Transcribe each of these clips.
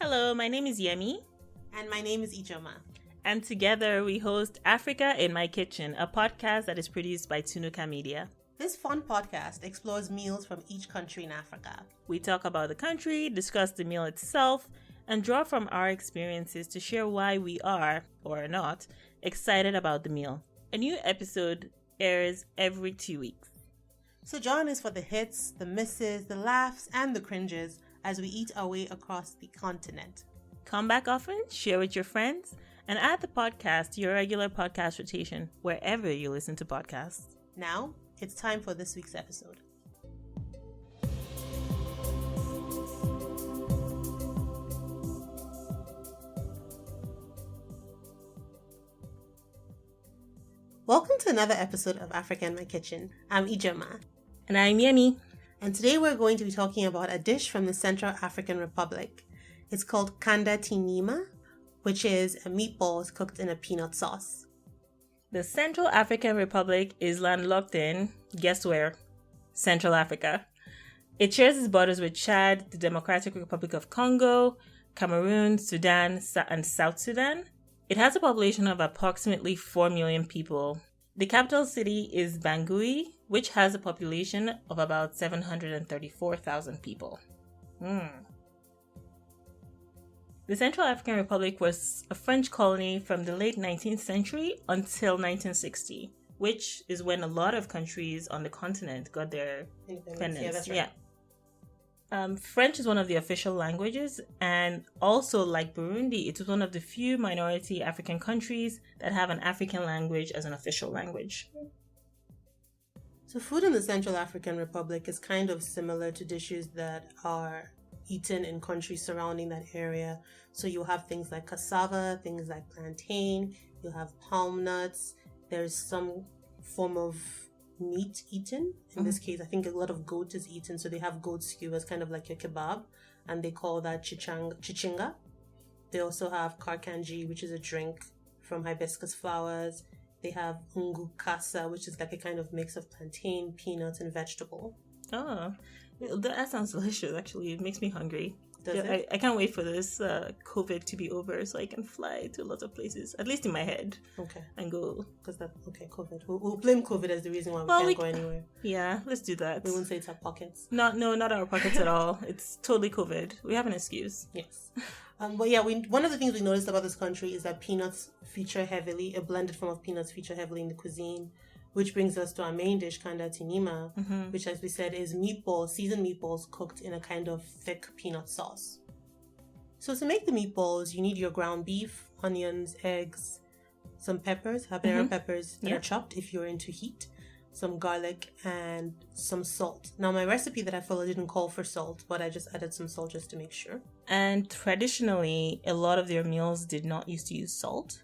Hello, my name is Yemi. And my name is Ijoma. And together we host Africa in My Kitchen, a podcast that is produced by Tunuka Media. This fun podcast explores meals from each country in Africa. We talk about the country, discuss the meal itself, and draw from our experiences to share why we are, or are not, excited about the meal. A new episode airs every 2 weeks. So join us for the hits, the misses, the laughs, and the cringes as we eat our way across the continent. Come back often, share with your friends, and add the podcast to your regular podcast rotation wherever you listen to podcasts. Now, it's time for this week's episode. Welcome to another episode of Africa in My Kitchen. I'm Ijoma. And I'm Yemi. And today we're going to be talking about a dish from the Central African Republic. It's called kanda Nyma, which is a meatballs cooked in a peanut sauce. The Central African Republic is landlocked in, guess where? Central Africa. It shares its borders with Chad, the Democratic Republic of Congo, Cameroon, Sudan, and South Sudan. It has a population of approximately 4 million people. The capital city is Bangui, which has a population of about 734,000 people. The Central African Republic was a French colony from the late 19th century until 1960, which is when a lot of countries on the continent got their independence. Yeah, that's right. French is one of the official languages, and also like Burundi, it is one of the few minority African countries that have an African language as an official language. So food in the Central African Republic is kind of similar to dishes that are eaten in countries surrounding that area. So you'll have things like cassava, things like plantain, you'll have palm nuts, there's some form of meat eaten. In this case, I think a lot of goat is eaten, so they have goat stew as kind of like your kebab, and they call that chichinga. They also have karkanji, which is a drink from hibiscus flowers. They have ungu kasa, which is like a kind of mix of plantain, peanuts, and vegetable. Oh, that sounds delicious, actually. It makes me hungry. Does I can't wait for this COVID to be over so I can fly to a lot of places, at least in my head. Okay. And go. COVID. We'll blame COVID as the reason why we can't go anywhere. Yeah, let's do that. We won't say it's our pockets. No, not our pockets at all. It's totally COVID. We have an excuse. Yes. But yeah, one of the things we noticed about this country is that peanuts feature heavily, a blended form of peanuts feature heavily in the cuisine, which brings us to our main dish, kanda Nyma, which, as we said, is seasoned meatballs cooked in a kind of thick peanut sauce. So to make the meatballs, you need your ground beef, onions, eggs, some peppers, habanero peppers that are chopped if you're into heat, some garlic, and some salt. Now, my recipe that I followed didn't call for salt, but I just added some salt just to make sure. And traditionally, a lot of their meals did not used to use salt.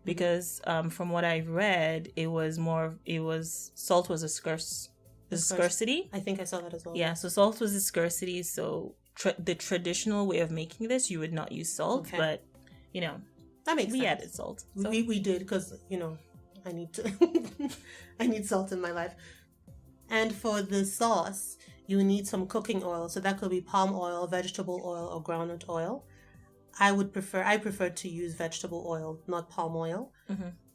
Because from what I've read, salt was a scarcity. I think I saw that as well. Yeah, so salt was a scarcity. So the traditional way of making this, you would not use salt, but that makes sense. We added salt. So. We did because I need to I need salt in my life. And for the sauce, you need some cooking oil. So that could be palm oil, vegetable oil, or groundnut oil. I prefer to use vegetable oil, not palm oil.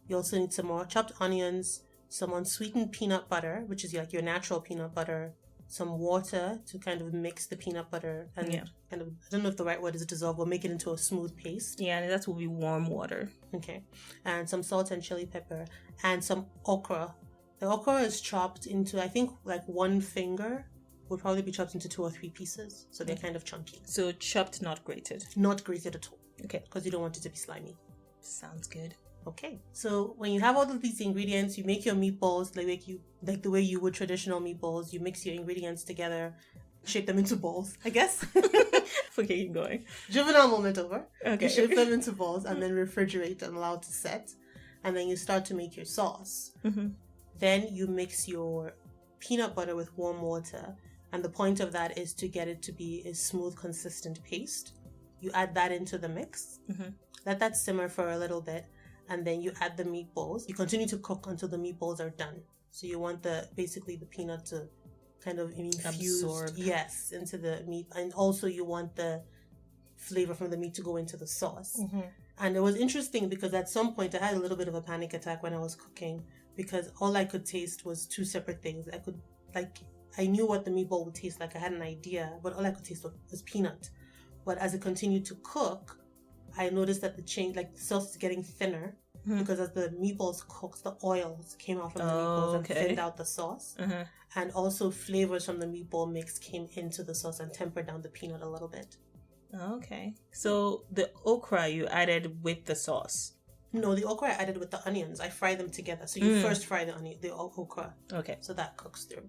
You also need some more chopped onions, some unsweetened peanut butter, which is like your natural peanut butter, some water to kind of mix the peanut butter and kind of, I don't know if the right word is dissolve, or make it into a smooth paste. Yeah, and that will be warm water. Okay. And some salt and chili pepper and some okra. The okra is chopped into, I think, like one finger would probably be chopped into 2 or 3 pieces. So they're kind of chunky. So chopped, not grated. Not grated at all. Okay. Because you don't want it to be slimy. Sounds good. Okay. So when you have all of these ingredients, you make your meatballs like the way you would traditional meatballs. You mix your ingredients together, shape them into balls, I guess. Okay, keep going. Juvenile moment over. Okay. You shape them into balls and then refrigerate and allow it to set. And then you start to make your sauce. Then you mix your peanut butter with warm water. And the point of that is to get it to be a smooth, consistent paste. You add that into the mix. Let that simmer for a little bit. And then you add the meatballs. You continue to cook until the meatballs are done. So you want the peanut to kind of infuse, absorb, yes, into the meat. And also you want the flavor from the meat to go into the sauce. And it was interesting because at some point I had a little bit of a panic attack when I was cooking, because all I could taste was two separate things. I knew what the meatball would taste like. I had an idea, but all I could taste was peanut. But as it continued to cook, I noticed that the sauce is getting thinner, because as the meatballs cooked, the oils came out from the meatballs and thinned out the sauce. And also flavors from the meatball mix came into the sauce and tempered down the peanut a little bit. Okay. So the okra you added with the sauce? No, the okra I added with the onions. I fry them together. So you first fry the okra. Okay. So that cooks through.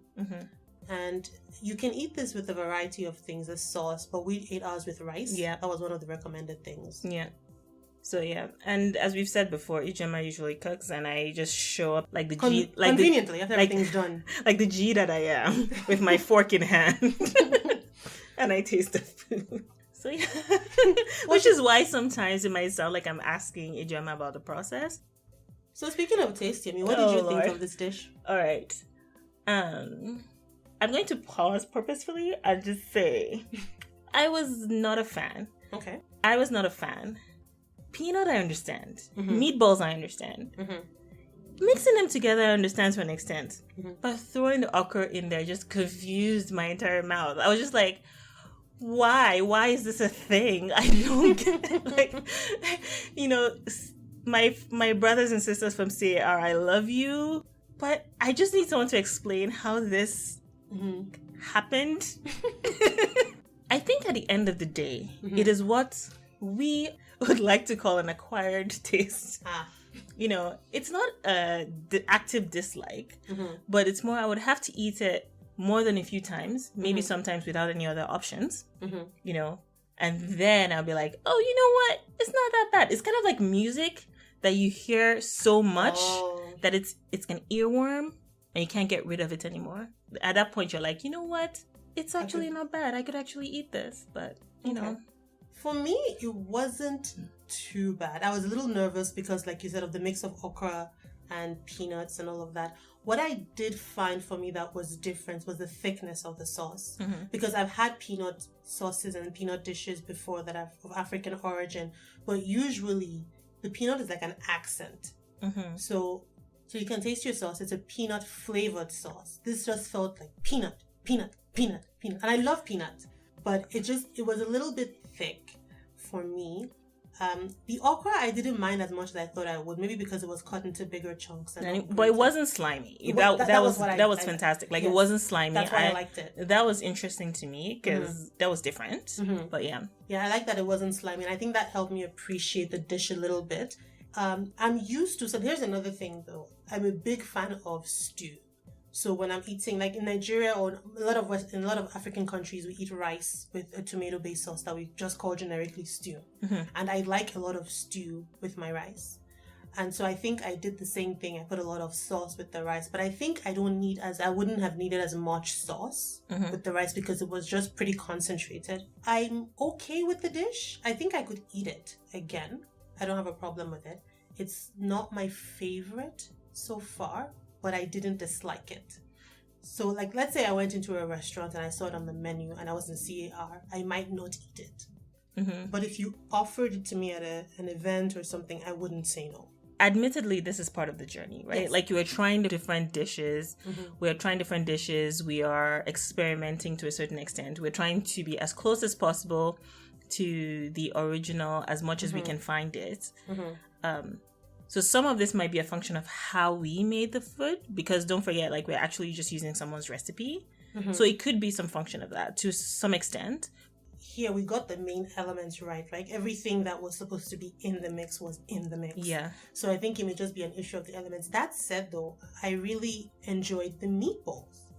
And you can eat this with a variety of things as sauce, but we ate ours with rice. Yeah. That was one of the recommended things. Yeah. So yeah, and as we've said before, Ijema usually cooks, and I just show up like the G, like conveniently after everything's done, like the G that I am, with my fork in hand, and I taste the food. So yeah, which is why sometimes it might sound like I'm asking Ijema about the process. So speaking of tasting, what did you think of this dish? All right, I'm going to pause purposefully and just say, I was not a fan. Okay, I was not a fan. Peanut, I understand. Meatballs, I understand. Mixing them together, I understand to an extent. But throwing the okra in there just confused my entire mouth. I was just like, why? Why is this a thing? I don't get it. Like, you know, my brothers and sisters from CAR, I love you. But I just need someone to explain how this happened. I think at the end of the day, it is what we would like to call an acquired taste. You know, it's not the active dislike, but it's more I would have to eat it more than a few times, maybe sometimes without any other options, you know, and then I'll be like, oh, you know what? It's not that bad. It's kind of like music that you hear so much that it's an earworm and you can't get rid of it anymore. At that point, you're like, you know what? It's actually not bad. I could actually eat this, but, you know. For me, it wasn't too bad. I was a little nervous because, like you said, of the mix of okra and peanuts and all of that. What I did find for me that was different was the thickness of the sauce. Because I've had peanut sauces and peanut dishes before that are of African origin, but usually the peanut is like an accent. So you can taste your sauce. It's a peanut flavored sauce. This just felt like peanut. And I love peanut, but it was a little bit thick for me. The okra I didn't mind as much as I thought I would, maybe because it was cut into bigger chunks. But it wasn't slimy. That was fantastic. Like, yes, it wasn't slimy. That's why I liked it. That was interesting to me because that was different. But yeah. Yeah, I like that it wasn't slimy, and I think that helped me appreciate the dish a little bit. I'm used to, so here's another thing though. I'm a big fan of stew. So when I'm eating, like in Nigeria or in a lot of African countries, we eat rice with a tomato-based sauce that we just call generically stew. And I like a lot of stew with my rice. And so I think I did the same thing. I put a lot of sauce with the rice, but I think I wouldn't have needed as much sauce with the rice because it was just pretty concentrated. I'm okay with the dish. I think I could eat it again. I don't have a problem with it. It's not my favorite so far, but I didn't dislike it. So, like, let's say I went into a restaurant and I saw it on the menu and I was in CAR, I might not eat it. But if you offered it to me at an event or something, I wouldn't say no. Admittedly, this is part of the journey, right? Yes. Like, you are trying different dishes. We are trying different dishes. We are experimenting to a certain extent. We're trying to be as close as possible to the original as much as we can find it. So some of this might be a function of how we made the food, because don't forget, like, we're actually just using someone's recipe. So it could be some function of that to some extent. Here we got the main elements right. Like, everything that was supposed to be in the mix was in the mix. Yeah. So I think it may just be an issue of the elements. That said, though, I really enjoyed the meatballs,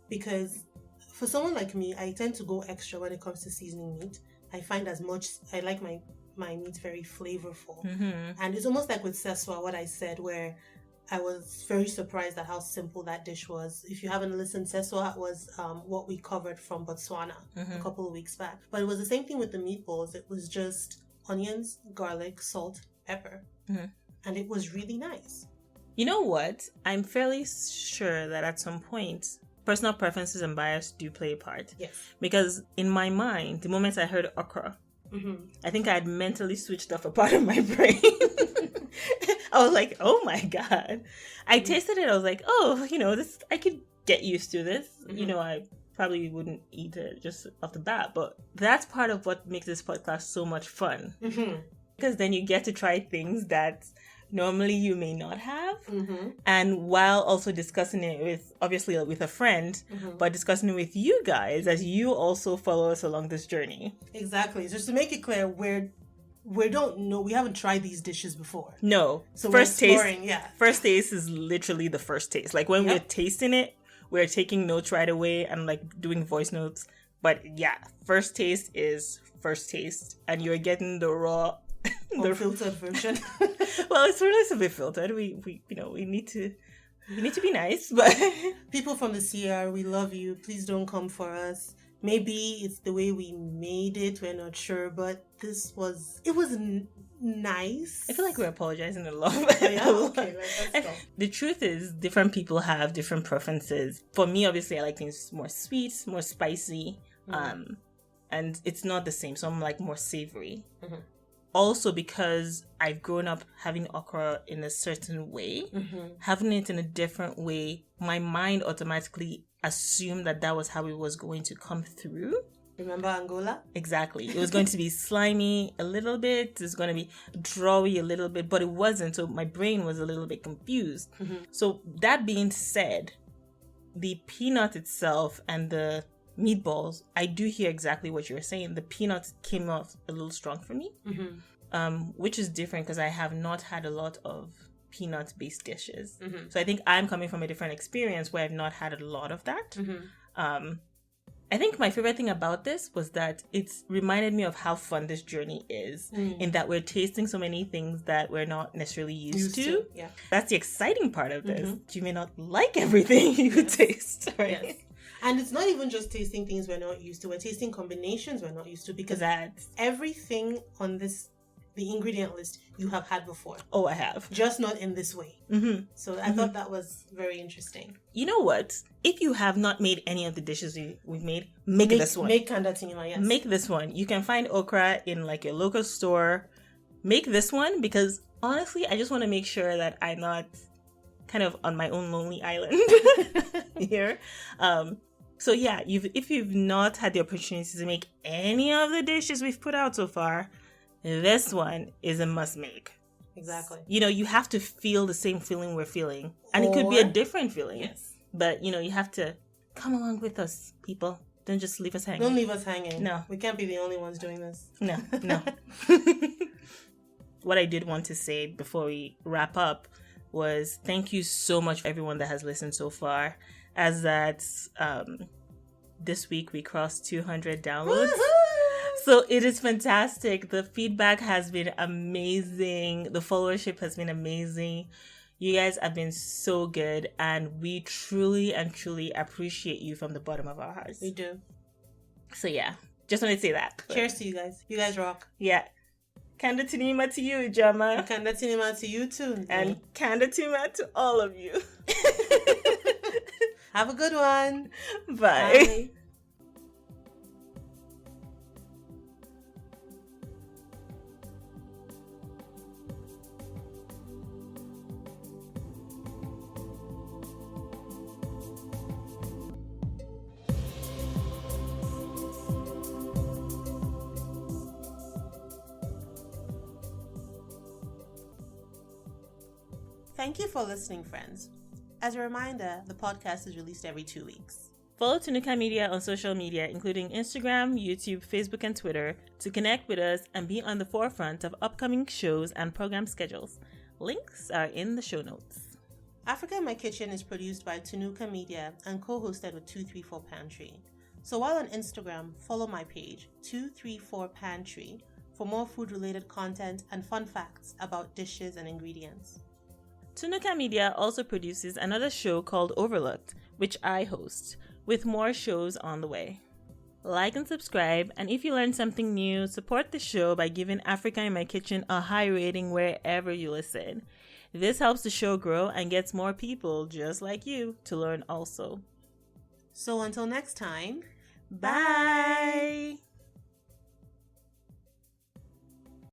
because for someone like me, I tend to go extra when it comes to seasoning meat. I find I like my meat very flavorful. And it's almost like with Seswa, what I said, where I was very surprised at how simple that dish was. If you haven't listened, Seswa was what we covered from Botswana a couple of weeks back. But it was the same thing with the meatballs. It was just onions, garlic, salt, pepper. And it was really nice. You know what? I'm fairly sure that at some point, personal preferences and bias do play a part. Yes. Because in my mind, the moment I heard okra, I think I had mentally switched off a part of my brain. I was like, oh my God. I tasted it. I was like, oh, this, I could get used to this. I probably wouldn't eat it just off the bat, but that's part of what makes this podcast so much fun. Because then you get to try things that normally you may not have. And while also discussing it with a friend, but discussing it with you guys as you also follow us along this journey. Exactly. Just to make it clear, we don't know, we haven't tried these dishes before. No. So first taste is literally the first taste. Like when we're tasting it, we're taking notes right away and like doing voice notes. But yeah, first taste is first taste, and you're getting the raw, the filtered version. Well, it's really a bit filtered. We need to be nice, but people from the CR, we love you. Please don't come for us. Maybe it's the way we made it. We're not sure, but it was nice. I feel like we're apologizing a lot. Yeah, okay, let's go. The truth is, different people have different preferences. For me, obviously, I like things more sweet, more spicy, and it's not the same. So I'm like more savory. Also, because I've grown up having okra in a certain way, having it in a different way, my mind automatically assumed that was how it was going to come through. Remember Angola? Exactly. It was going to be slimy a little bit. It's going to be drawy a little bit, but it wasn't. So my brain was a little bit confused. So that being said, the peanut itself and the meatballs, I do hear exactly what you were saying. The peanuts came off a little strong for me, which is different because I have not had a lot of peanut-based dishes. So I think I'm coming from a different experience where I've not had a lot of that. I think my favorite thing about this was that it's reminded me of how fun this journey is, in that we're tasting so many things that we're not necessarily used to. Yeah. That's the exciting part of this. You may not like everything you taste, right? Yes. And it's not even just tasting things we're not used to. We're tasting combinations we're not used to, because everything on the ingredient list you have had before. Oh, I have. Just not in this way. So I thought that was very interesting. You know what? If you have not made any of the dishes we've made, make this one. Make kanda tinima, yes. Make this one. You can find okra in like your local store. Make this one, because honestly, I just want to make sure that I'm not kind of on my own lonely island here. So yeah, if you've not had the opportunity to make any of the dishes we've put out so far, this one is a must make. Exactly. You have to feel the same feeling we're feeling. And it could be a different feeling. Yes. But, you have to come along with us, people. Don't just leave us hanging. Don't leave us hanging. No. We can't be the only ones doing this. No. What I did want to say before we wrap up was thank you so much for everyone that has listened so far. As that this week we crossed 200 downloads. Woo-hoo! So it is fantastic. The feedback has been amazing. The followership has been amazing. You guys have been so good, and we truly and truly appreciate you from the bottom of our hearts. We do. So yeah, just want to say that. Cheers to you guys. You guys rock. Yeah. Kanda Nyma to you, Jama. Kanda Nyma to you too. And Kanda Nyma to all of you. Have a good one. Bye. Bye. Thank you for listening, friends. As a reminder, the podcast is released every 2 weeks. Follow Tunuka Media on social media, including Instagram, YouTube, Facebook, and Twitter, to connect with us and be on the forefront of upcoming shows and program schedules. Links are in the show notes. Africa in My Kitchen is produced by Tunuka Media and co-hosted with 234 Pantry. So while on Instagram, follow my page, 234 Pantry, for more food-related content and fun facts about dishes and ingredients. Tunuka Media also produces another show called Overlooked, which I host, with more shows on the way. Like and subscribe, and if you learned something new, support the show by giving Africa in My Kitchen a high rating wherever you listen. This helps the show grow and gets more people just like you to learn also. So until next time, bye!